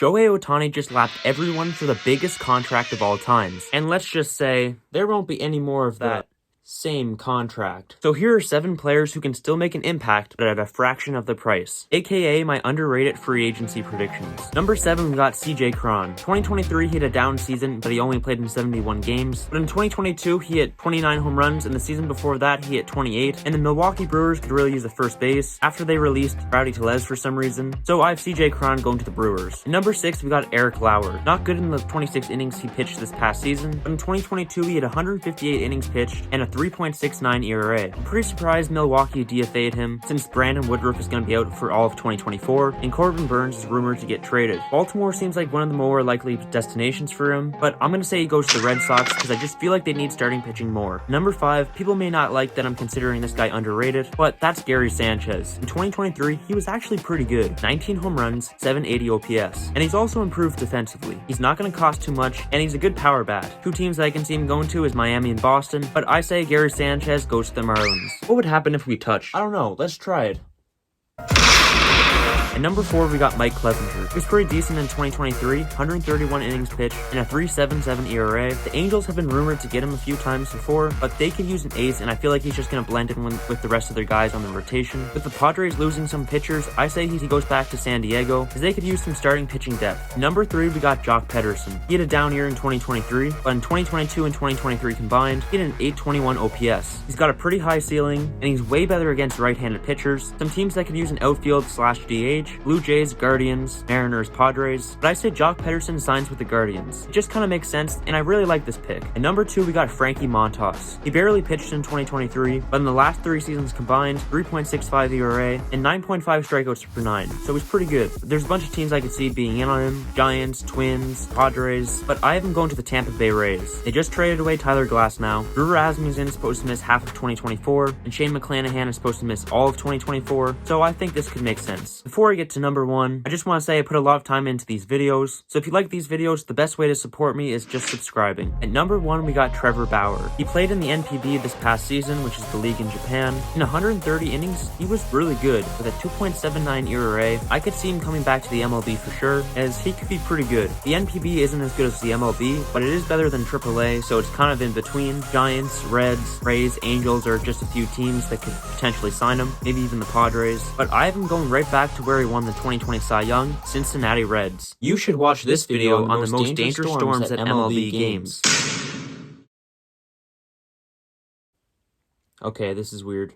Shohei Ohtani just lapped everyone for the biggest contract of all times. And let's just say, there won't be any more of that same contract. So here are 7 players who can still make an impact, but at a fraction of the price. AKA my underrated free agency predictions. Number 7, we got CJ Cron. 2023, he had a down season, but he only played in 71 games. But in 2022, he hit 29 home runs, and the season before that, he hit 28. And the Milwaukee Brewers could really use a first base after they released Rowdy Tellez for some reason. So I have CJ Cron going to the Brewers. And number 6, we got Eric Lauer. Not good in the 26 innings he pitched this past season, but in 2022, he had 158 innings pitched and a 3.69 ERA. I'm pretty surprised Milwaukee DFA'd him since Brandon Woodruff is going to be out for all of 2024 and Corbin Burns is rumored to get traded. Baltimore seems like one of the more likely destinations for him, but I'm going to say he goes to the Red Sox because I just feel like they need starting pitching more. Number 5, people may not like that I'm considering this guy underrated, but that's Gary Sanchez. In 2023, he was actually pretty good. 19 home runs, 780 OPS, and he's also improved defensively. He's not going to cost too much, and he's a good power bat. 2 teams that I can see him going to is Miami and Boston, but I say Gary Sanchez goes to the Marlins. What would happen if we touched? I don't know. Let's try it. At number 4, we got Mike Clevenger. He was pretty decent in 2023, 131 innings pitched, and a 3.77 ERA. The Angels have been rumored to get him a few times before, but they could use an ace, and I feel like he's just going to blend in with the rest of their guys on the rotation. With the Padres losing some pitchers, I say he goes back to San Diego, as they could use some starting pitching depth. Number 3, we got Jock Pederson. He had a down year in 2023, but in 2022 and 2023 combined, he had an 821 OPS. He's got a pretty high ceiling, and he's way better against right-handed pitchers. Some teams that could use an outfield/DH, Blue Jays, Guardians, Mariners, Padres, but I say Jock Pederson signs with the Guardians. It just kind of makes sense, and I really like this pick. At number 2, we got Frankie Montas. He barely pitched in 2023, but in the last 3 seasons combined, 3.65 ERA and 9.5 strikeouts per 9, so he's pretty good. There's a bunch of teams I could see being in on him: Giants, Twins, Padres, but I have him going to the Tampa Bay Rays. They just traded away Tyler Glasnow. Brewer Asmussen is supposed to miss half of 2024, and Shane McClanahan is supposed to miss all of 2024, so I think this could make sense. Before I get to number 1, I just want to say I put a lot of time into these videos, so if you like these videos, the best way to support me is just subscribing. At number 1, we got Trevor Bauer. He played in the NPB this past season, which is the league in Japan. In 130 innings, he was really good. With a 2.79 ERA, I could see him coming back to the MLB for sure, as he could be pretty good. The NPB isn't as good as the MLB, but it is better than AAA, so it's kind of in between. Giants, Reds, Rays, Angels are just a few teams that could potentially sign him, maybe even the Padres, but I have him going right back to where he won the 2020 Cy Young, Cincinnati Reds. You should watch this video on the most dangerous storms at MLB games. Okay, this is weird.